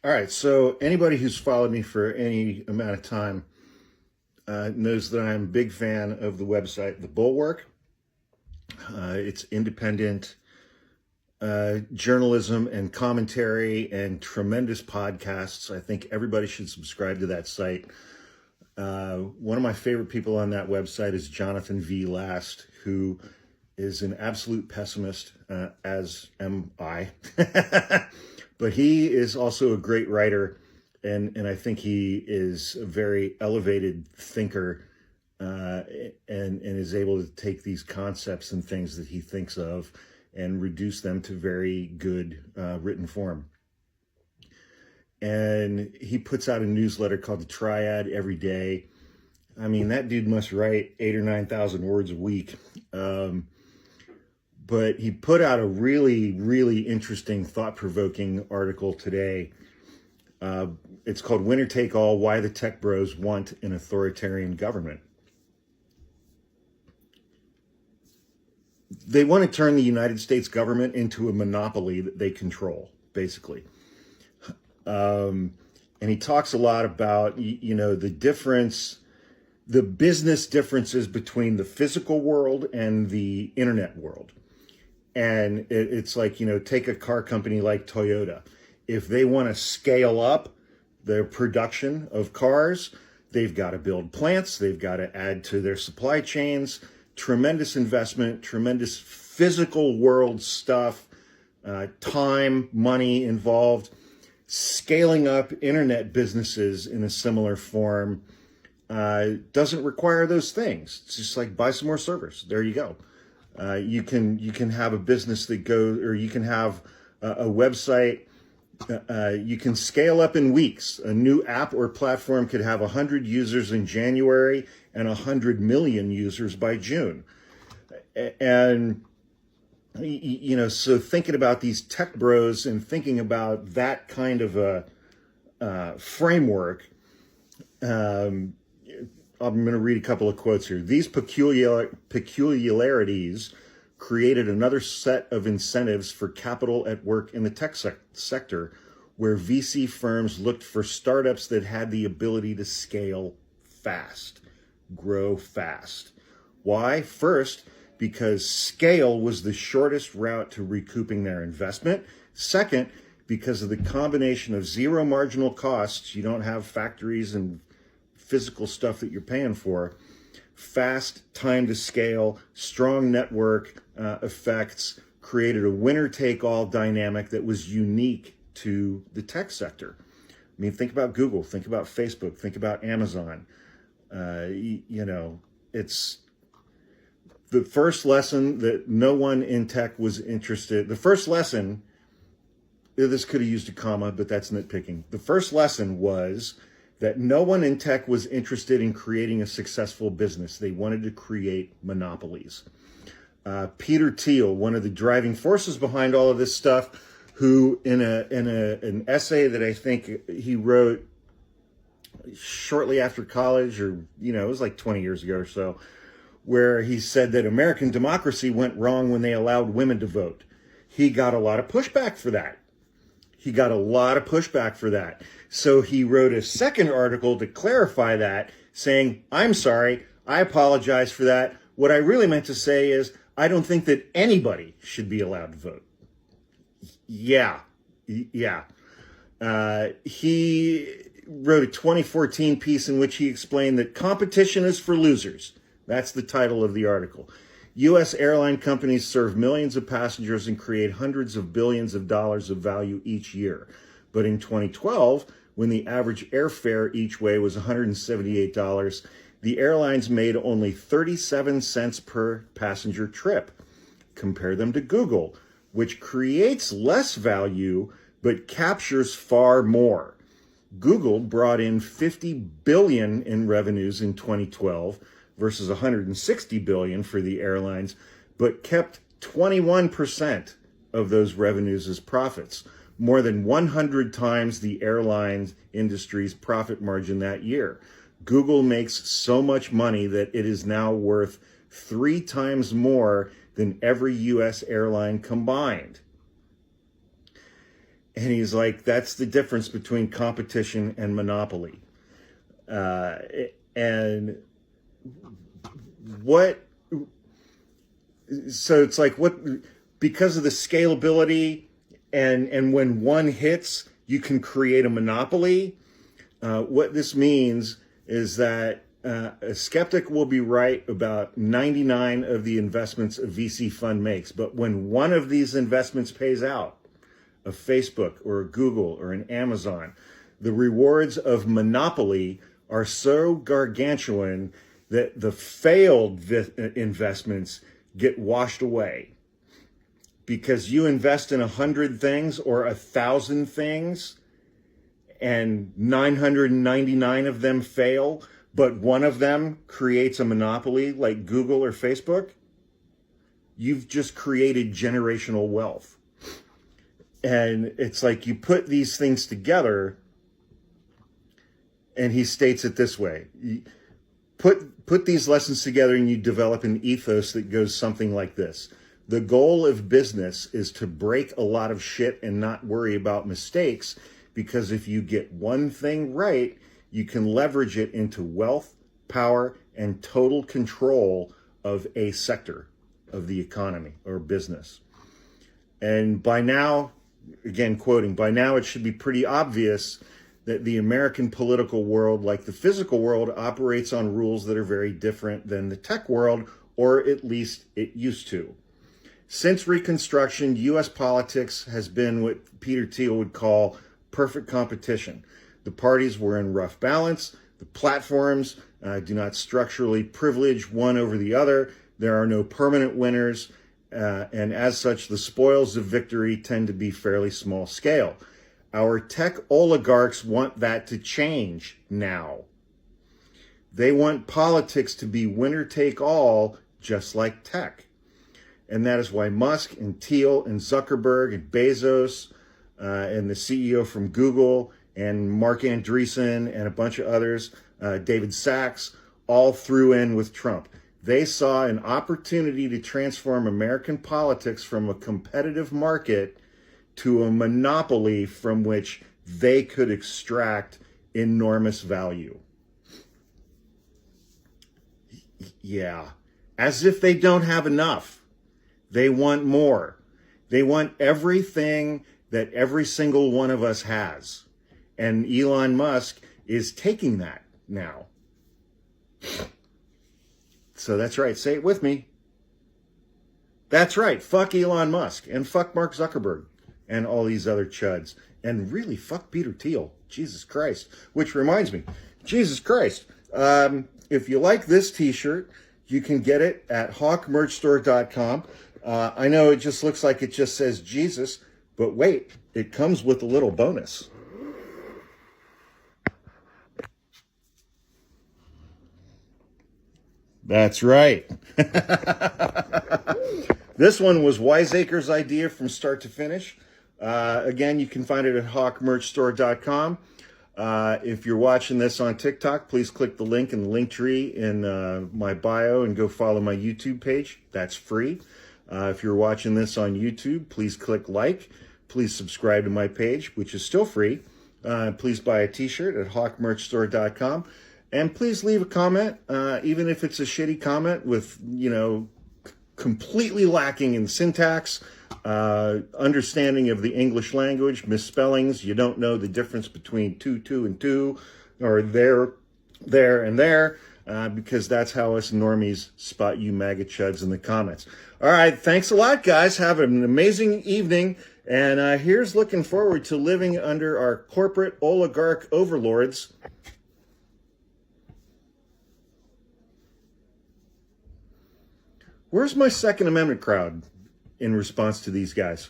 All right, so anybody who's followed me for any amount of time knows that I'm a big fan of the website, The Bulwark. It's independent journalism and commentary and tremendous podcasts. I think everybody should subscribe to that site. One of my favorite people on that website is Jonathan V. Last, who is an absolute pessimist, as am I. But he is also a great writer, and I think he is a very elevated thinker, and is able to take these concepts and things that he thinks of and reduce them to very good written form. And he puts out a newsletter called The Triad every day. I mean, that dude must write 8,000 or 9,000 words a week. But he put out a really, really interesting, thought-provoking article today. It's called Winner Take All, Why the Tech Bros Want an Authoritarian Government. They want to turn the United States government into a monopoly that they control, basically. And he talks a lot about, the business differences between the physical world and the internet world. And it's like, take a car company like Toyota. If they want to scale up their production of cars, they've got to build plants, they've got to add to their supply chains, tremendous investment, tremendous physical world stuff, time, money involved. Scaling up internet businesses in a similar form doesn't require those things. It's just like buy some more servers. There you go. You can have a business that goes, or you can have a website. You can scale up in weeks. A new app or platform could have 100 users in January and 100 million users by June. And so thinking about these tech bros and thinking about that kind of a framework. I'm going to read a couple of quotes here. These peculiarities created another set of incentives for capital at work in the tech sector, where VC firms looked for startups that had the ability to scale fast, grow fast. Why? First, because scale was the shortest route to recouping their investment. Second, because of the combination of zero marginal costs. You don't have factories and physical stuff that you're paying for. Fast time to scale, strong network effects created a winner-take-all dynamic that was unique to the tech sector. I mean, think about Google, think about Facebook, think about Amazon. It's the first lesson that no one in tech was interested. The first lesson, this could have used a comma, but that's nitpicking. The first lesson was that no one in tech was interested in creating a successful business. They wanted to create monopolies. Peter Thiel, one of the driving forces behind all of this stuff, who in an essay that I think he wrote shortly after college, or it was like 20 years ago or so, where he said that American democracy went wrong when they allowed women to vote. He got a lot of pushback for that. So he wrote a second article to clarify that, saying, I'm sorry, I apologize for that. What I really meant to say is, I don't think that anybody should be allowed to vote. Yeah. He wrote a 2014 piece in which he explained that competition is for losers. That's the title of the article. U.S. airline companies serve millions of passengers and create hundreds of billions of dollars of value each year. But in 2012, when the average airfare each way was $178, the airlines made only 37 cents per passenger trip. Compare them to Google, which creates less value but captures far more. Google brought in $50 billion in revenues in 2012 versus $160 billion for the airlines, but kept 21% of those revenues as profits, more than 100 times the airlines industry's profit margin that year. Google makes so much money that it is now worth 3 times more than every U.S. airline combined. And he's like, that's the difference between competition and monopoly. And what, so it's like, what, because of the scalability and when one hits, you can create a monopoly. What this means is that a skeptic will be right about 99 of the investments a VC fund makes. But when one of these investments pays out, a Facebook or a Google or an Amazon, the rewards of monopoly are so gargantuan that the failed investments get washed away. Because you invest in 100 things or 1,000 things and 999 of them fail, but one of them creates a monopoly like Google or Facebook, you've just created generational wealth. And it's like you put these things together, and he states it this way. You put these lessons together and you develop an ethos that goes something like this. The goal of business is to break a lot of shit and not worry about mistakes, because if you get one thing right, you can leverage it into wealth, power, and total control of a sector of the economy or business. And by now, again quoting, by now it should be pretty obvious that the American political world, like the physical world, operates on rules that are very different than the tech world, or at least it used to. Since Reconstruction, U.S. politics has been what Peter Thiel would call perfect competition. The parties were in rough balance. The platforms do not structurally privilege one over the other. There are no permanent winners. And as such, the spoils of victory tend to be fairly small scale. Our tech oligarchs want that to change now. They want politics to be winner take all, just like tech. And that is why Musk and Thiel and Zuckerberg and Bezos and the CEO from Google and Mark Andreessen and a bunch of others, David Sachs, all threw in with Trump. They saw an opportunity to transform American politics from a competitive market to a monopoly from which they could extract enormous value. Yeah, as if they don't have enough. They want more. They want everything that every single one of us has. And Elon Musk is taking that now. So that's right. Say it with me. That's right. Fuck Elon Musk and fuck Mark Zuckerberg and all these other chuds. And really fuck Peter Thiel. Jesus Christ. Which reminds me, Jesus Christ. If you like this t-shirt, you can get it at hawkmerchstore.com. I know it just looks like it just says Jesus, but wait, it comes with a little bonus. That's right. This one was Wiseacre's idea from start to finish. Again, you can find it at hawkmerchstore.com. If you're watching this on TikTok, please click the link in the link tree in my bio and go follow my YouTube page. That's free. If you're watching this on YouTube, please click like. Please subscribe to my page, which is still free. Please buy a t-shirt at hawkmerchstore.com. And please leave a comment, even if it's a shitty comment with, completely lacking in syntax, understanding of the English language, misspellings. You don't know the difference between two, and two, or there, and there, because that's how us normies spot you MAGA chuds in the comments. All right, thanks a lot, guys. Have an amazing evening. And here's looking forward to living under our corporate oligarch overlords. Where's my Second Amendment crowd in response to these guys?